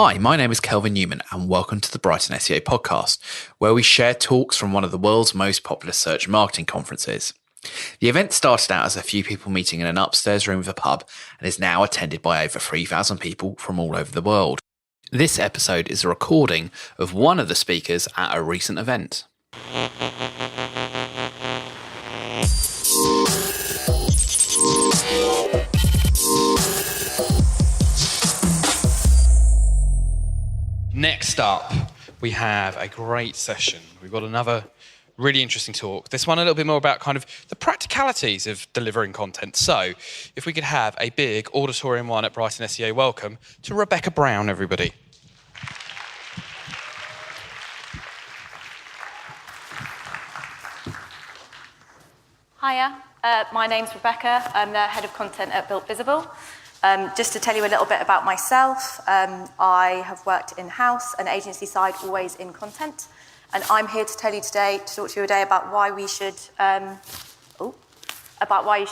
Hi, my name is Kelvin Newman and welcome to the Brighton SEO podcast, where we share talks from one of the world's most popular search and marketing conferences. The event started out as a few people meeting in an upstairs room of a pub and is now attended by over 3,000 people from all over the world. This episode is a recording of one of the speakers at a recent event. Next up, we have a great session. We've got another really interesting talk. This one a little bit more about kind of the practicalities of delivering content. So if we could have a big auditorium one at Brighton SEO welcome to Rebecca Brown, everybody. Hiya, my name's Rebecca. I'm the head of content at Builtvisible. Just to tell you a little bit about myself, I have worked in-house and agency side, always in content. And I'm here to talk to you today about why we should,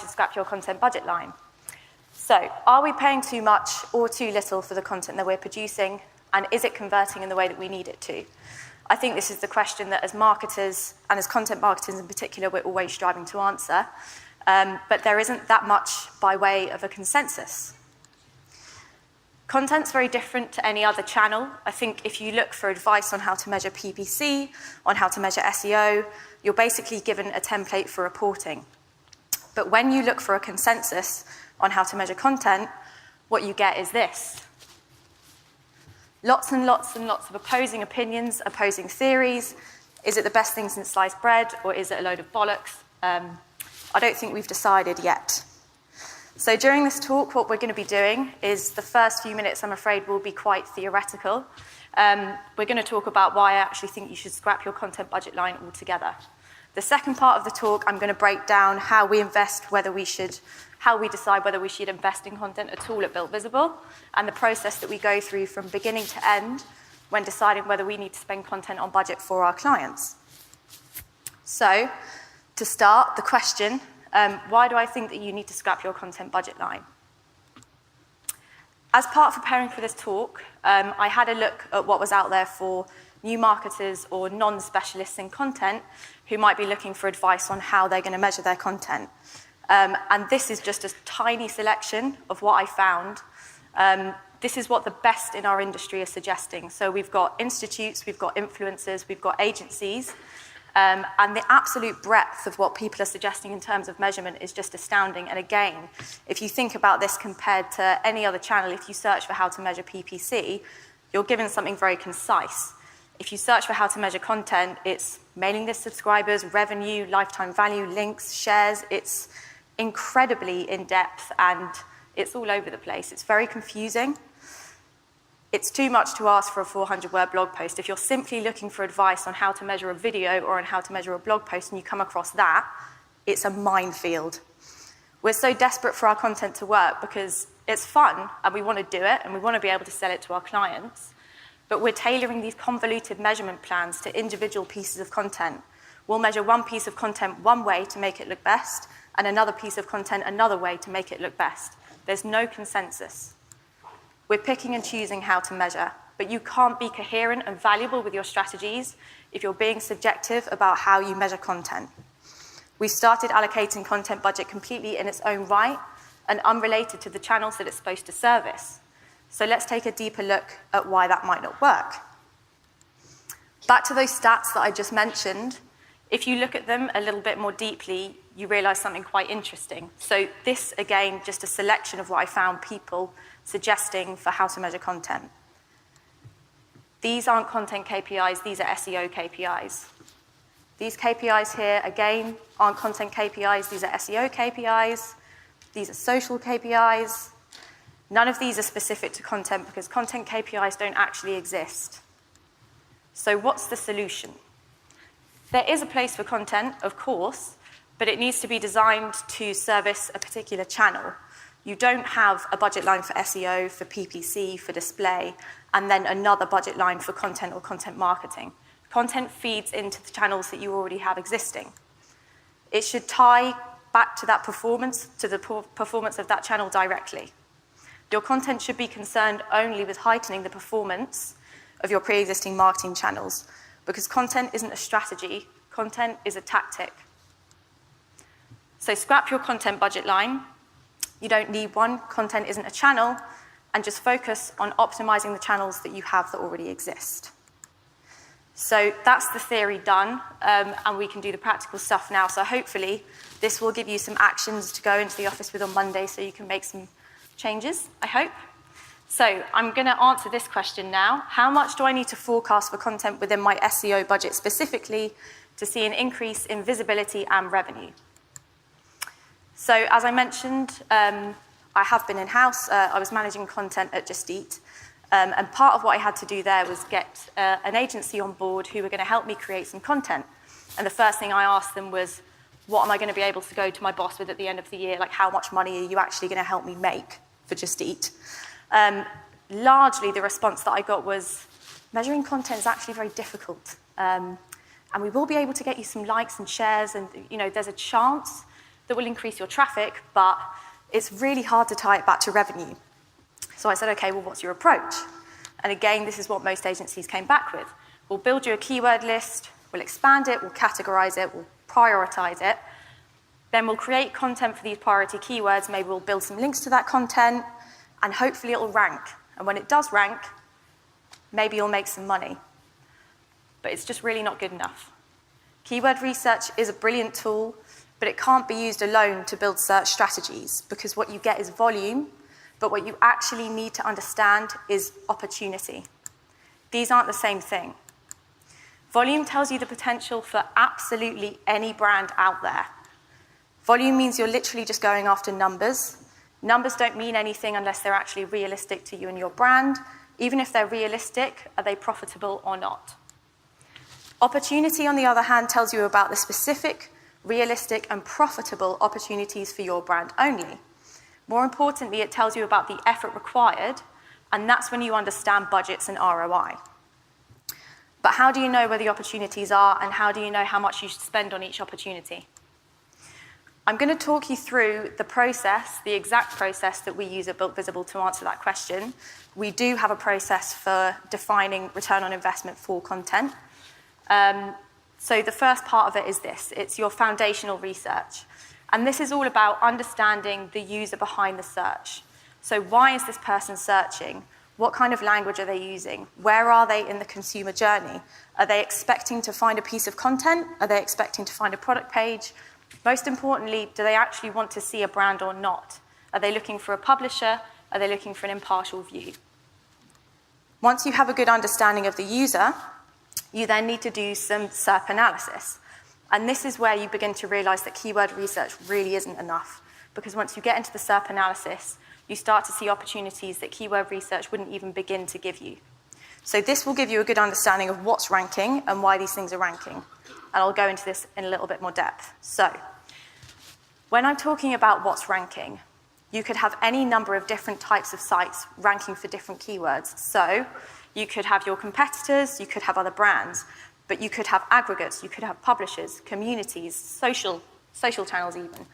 scrap your content budget line. So, are we paying too much or too little for the content that we're producing? And is it converting in the way that we need it to? I think this is the question that as marketers, and as content marketers in particular, we're always striving to answer. But there isn't that much by way of a consensus. Content's very different to any other channel. I think if you look for advice on how to measure PPC, on how to measure SEO, you're basically given a template for reporting. But when you look for a consensus on how to measure content, what you get is this. Lots and lots and lots of opposing opinions, opposing theories. Is it the best thing since sliced bread, or is it a load of bollocks? I don't think we've decided yet. So during this talk, what we're going to be doing is the first few minutes, I'm afraid, will be quite theoretical. We're going to talk about why I actually think you should scrap your content budget line altogether. The second part of the talk, I'm going to break down how we invest, how we decide whether we should invest in content at all at Builtvisible, and the process that we go through from beginning to end when deciding whether we need to spend content on budget for our clients. So, to start, the question, why do I think that you need to scrap your content budget line? As part of preparing for this talk, I had a look at what was out there for new marketers or non-specialists in content who might be looking for advice on how they're going to measure their content. And this is just a tiny selection of what I found. This is what the best in our industry are suggesting. So we've got institutes, we've got influencers, we've got agencies, and the absolute breadth of what people are suggesting in terms of measurement is just astounding. And again, if you think about this compared to any other channel, if you search for how to measure PPC, you're given something very concise. If you search for how to measure content, it's mailing list subscribers, revenue, lifetime value, links, shares. It's incredibly in-depth and it's all over the place. It's very confusing. It's too much to ask for a 400-word blog post. If you're simply looking for advice on how to measure a video or on how to measure a blog post and you come across that, it's a minefield. We're so desperate for our content to work because it's fun and we want to do it and we want to be able to sell it to our clients. But we're tailoring these convoluted measurement plans to individual pieces of content. We'll measure one piece of content one way to make it look best and another piece of content another way to make it look best. There's no consensus. We're picking and choosing how to measure, but you can't be coherent and valuable with your strategies if you're being subjective about how you measure content. We've started allocating content budget completely in its own right and unrelated to the channels that it's supposed to service. So let's take a deeper look at why that might not work. Back to those stats that I just mentioned, if you look at them a little bit more deeply, you realize something quite interesting. So this, again, just a selection of what I found people suggesting for how to measure content. These aren't content KPIs, these are SEO KPIs. These KPIs here, again, aren't content KPIs, these are SEO KPIs. These are social KPIs. None of these are specific to content because content KPIs don't actually exist. So what's the solution? There is a place for content, of course, but it needs to be designed to service a particular channel. You don't have a budget line for SEO, for PPC, for display, and then another budget line for content or content marketing. Content feeds into the channels that you already have existing. It should tie back to that performance, to the performance of that channel directly. Your content should be concerned only with heightening the performance of your pre-existing marketing channels, because content isn't a strategy, content is a tactic. So scrap your content budget line. You don't need one, content isn't a channel, and just focus on optimizing the channels that you have that already exist. So that's the theory done, and we can do the practical stuff now. So hopefully this will give you some actions to go into the office with on Monday so you can make some changes, I hope. So I'm going to answer this question now. How much do I need to forecast for content within my SEO budget specifically to see an increase in visibility and revenue? So as I mentioned, I have been in-house. I was managing content at Just Eat. And part of what I had to do there was get an agency on board who were going to help me create some content. And the first thing I asked them was, what am I going to be able to go to my boss with at the end of the year? Like, how much money are you actually going to help me make for Just Eat? Largely, the response that I got was, measuring content is actually very difficult. And we will be able to get you some likes and shares, and there's a chance that will increase your traffic, but it's really hard to tie it back to revenue. So I said, okay, well, what's your approach? And again, this is what most agencies came back with. We'll build you a keyword list, we'll expand it, we'll categorize it, we'll prioritize it. Then we'll create content for these priority keywords. Maybe we'll build some links to that content, and hopefully it'll rank. And when it does rank, maybe you'll make some money. But it's just really not good enough. Keyword research is a brilliant tool, but it can't be used alone to build search strategies, because what you get is volume, but what you actually need to understand is opportunity. These aren't the same thing. Volume tells you the potential for absolutely any brand out there. Volume means you're literally just going after numbers. Numbers don't mean anything unless they're actually realistic to you and your brand. Even if they're realistic, are they profitable or not? Opportunity, on the other hand, tells you about the specific, realistic, and profitable opportunities for your brand only. More importantly, it tells you about the effort required, and that's when you understand budgets and ROI. But how do you know where the opportunities are, and how do you know how much you should spend on each opportunity? I'm going to talk you through the process, the exact process that we use at Builtvisible to answer that question. We do have a process for defining return on investment for content. So the first part of it is this. It's your foundational research. And this is all about understanding the user behind the search. So why is this person searching? What kind of language are they using? Where are they in the consumer journey? Are they expecting to find a piece of content? Are they expecting to find a product page? Most importantly, do they actually want to see a brand or not? Are they looking for a publisher? Are they looking for an impartial view? Once you have a good understanding of the user, you then need to do some SERP analysis. And this is where you begin to realize that keyword research really isn't enough. Because once you get into the SERP analysis, you start to see opportunities that keyword research wouldn't even begin to give you. So this will give you a good understanding of what's ranking and why these things are ranking. And I'll go into this in a little bit more depth. So when I'm talking about what's ranking, you could have any number of different types of sites ranking for different keywords. So you could have your competitors, you could have other brands, but you could have aggregates, you could have publishers, communities, social channels even.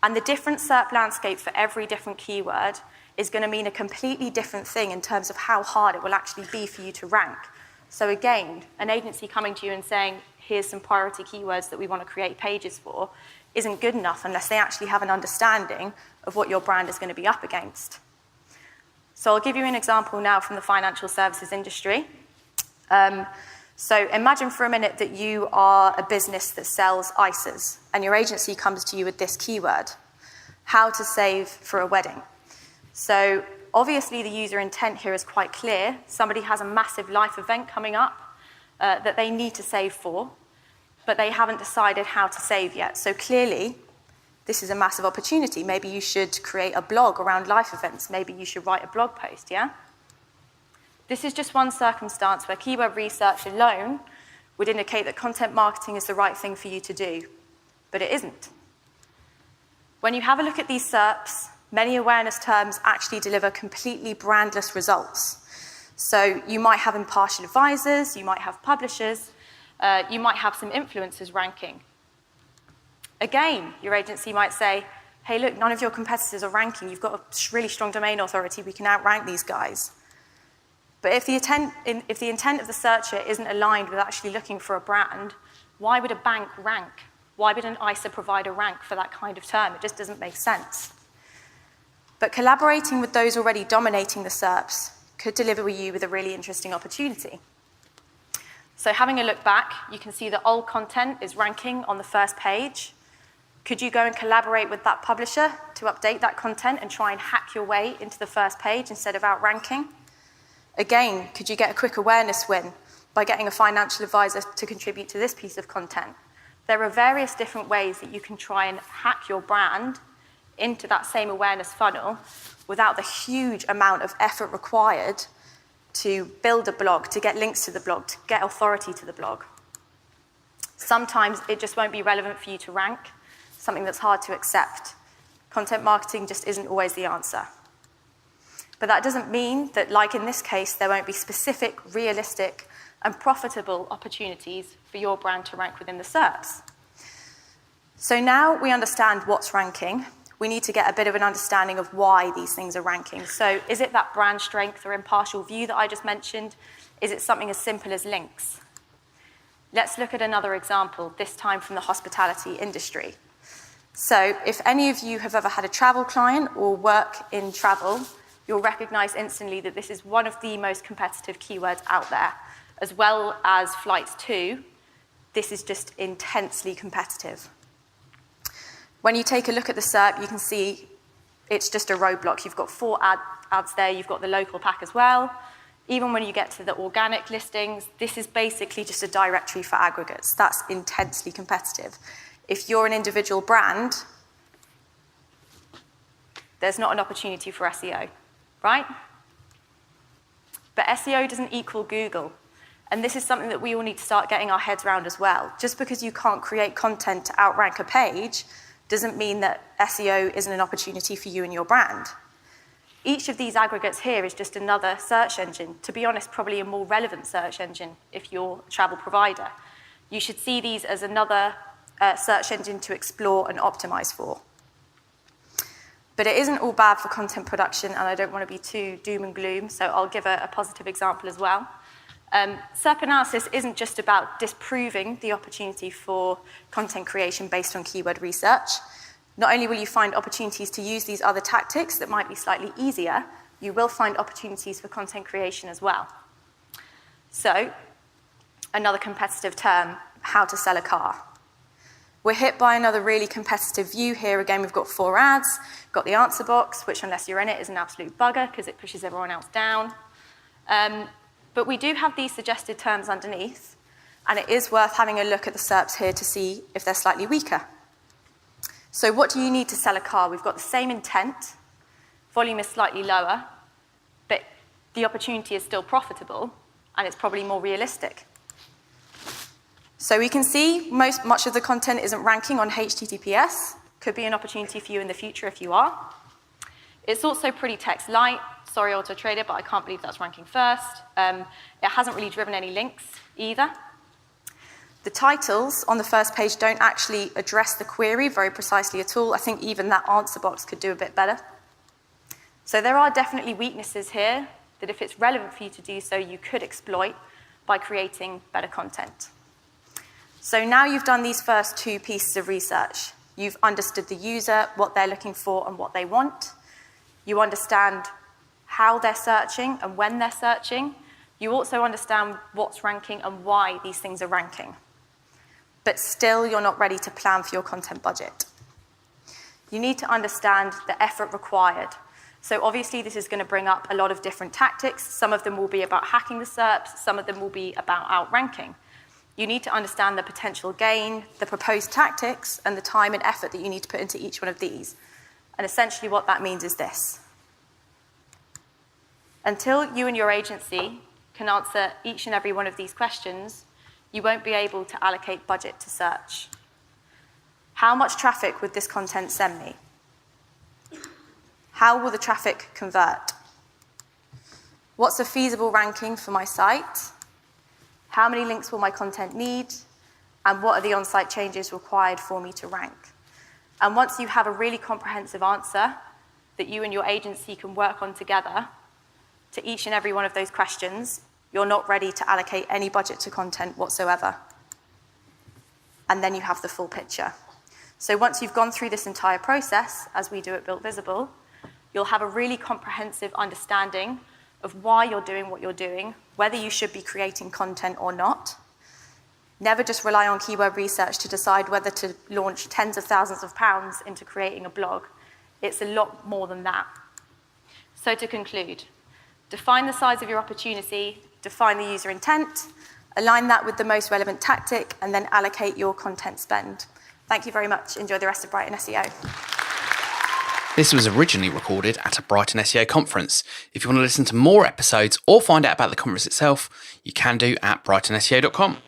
And the different SERP landscape for every different keyword is going to mean a completely different thing in terms of how hard it will actually be for you to rank. So again, an agency coming to you and saying, here's some priority keywords that we want to create pages for, isn't good enough unless they actually have an understanding of what your brand is going to be up against. So I'll give you an example now from the financial services industry. So imagine for a minute that you are a business that sells ISAs, and your agency comes to you with this keyword, how to save for a wedding. So obviously the user intent here is quite clear. Somebody has a massive life event coming up that they need to save for, but they haven't decided how to save yet. So clearly, this is a massive opportunity. Maybe you should create a blog around life events. Maybe you should write a blog post, yeah? This is just one circumstance where keyword research alone would indicate that content marketing is the right thing for you to do, but it isn't. When you have a look at these SERPs, many awareness terms actually deliver completely brandless results. So you might have impartial advisors, you might have publishers, you might have some influencers ranking. Again, your agency might say, hey, look, none of your competitors are ranking. You've got a really strong domain authority. We can outrank these guys. But if the intent of the searcher isn't aligned with actually looking for a brand, why would a bank rank? Why would an ISA provider rank for that kind of term? It just doesn't make sense. But collaborating with those already dominating the SERPs could deliver you with a really interesting opportunity. So having a look back, you can see that old content is ranking on the first page. Could you go and collaborate with that publisher to update that content and try and hack your way into the first page instead of outranking? Again, could you get a quick awareness win by getting a financial advisor to contribute to this piece of content? There are various different ways that you can try and hack your brand into that same awareness funnel without the huge amount of effort required to build a blog, to get links to the blog, to get authority to the blog. Sometimes it just won't be relevant for you to rank, something that's hard to accept. Content marketing just isn't always the answer. But that doesn't mean that, like in this case, there won't be specific, realistic, and profitable opportunities for your brand to rank within the SERPs. So now we understand what's ranking. We need to get a bit of an understanding of why these things are ranking. So is it that brand strength or impartial view that I just mentioned? Is it something as simple as links? Let's look at another example, this time from the hospitality industry. So if any of you have ever had a travel client or work in travel, you'll recognize instantly that this is one of the most competitive keywords out there. As well as flights too, this is just intensely competitive. When you take a look at the SERP, you can see it's just a roadblock. You've got 4 ads there, you've got the local pack as well. Even when you get to the organic listings, this is basically just a directory for aggregates. That's intensely competitive. If you're an individual brand, there's not an opportunity for SEO, right? But SEO doesn't equal Google. And this is something that we all need to start getting our heads around as well. Just because you can't create content to outrank a page doesn't mean that SEO isn't an opportunity for you and your brand. Each of these aggregates here is just another search engine. To be honest, probably a more relevant search engine if you're a travel provider. You should see these as another search engine to explore and optimize for. But it isn't all bad for content production, and I don't want to be too doom and gloom, so I'll give a positive example as well. SERP analysis isn't just about disproving the opportunity for content creation based on keyword research. Not only will you find opportunities to use these other tactics that might be slightly easier, you will find opportunities for content creation as well. So, another competitive term, how to sell a car. We're hit by another really competitive view here. Again, we've got 4 ads, got the answer box, which unless you're in it is an absolute bugger because it pushes everyone else down. But we do have these suggested terms underneath, and it is worth having a look at the SERPs here to see if they're slightly weaker. So what do you need to sell a car? We've got the same intent, volume is slightly lower, but the opportunity is still profitable, and it's probably more realistic. So we can see much of the content isn't ranking on HTTPS. Could be an opportunity for you in the future if you are. It's also pretty text light. Sorry, Auto Trader, but I can't believe that's ranking first. It hasn't really driven any links either. The titles on the first page don't actually address the query very precisely at all. I think even that answer box could do a bit better. So there are definitely weaknesses here that if it's relevant for you to do so, you could exploit by creating better content. So now you've done these first 2 pieces of research. You've understood the user, what they're looking for and what they want. You understand how they're searching and when they're searching. You also understand what's ranking and why these things are ranking. But still, you're not ready to plan for your content budget. You need to understand the effort required. So obviously, this is going to bring up a lot of different tactics. Some of them will be about hacking the SERPs. Some of them will be about outranking. You need to understand the potential gain, the proposed tactics, and the time and effort that you need to put into each one of these. And essentially what that means is this. Until you and your agency can answer each and every one of these questions, you won't be able to allocate budget to search. How much traffic would this content send me? How will the traffic convert? What's a feasible ranking for my site? How many links will my content need? And what are the on-site changes required for me to rank? And once you have a really comprehensive answer that you and your agency can work on together to each and every one of those questions, you're not ready to allocate any budget to content whatsoever. And then you have the full picture. So once you've gone through this entire process, as we do at Builtvisible, you'll have a really comprehensive understanding of why you're doing what you're doing, whether you should be creating content or not. Never just rely on keyword research to decide whether to launch tens of thousands of pounds into creating a blog. It's a lot more than that. So to conclude, define the size of your opportunity, define the user intent, align that with the most relevant tactic, and then allocate your content spend. Thank you very much. Enjoy the rest of Brighton SEO. This was originally recorded at a Brighton SEO conference. If you want to listen to more episodes or find out about the conference itself, you can do at brightonseo.com.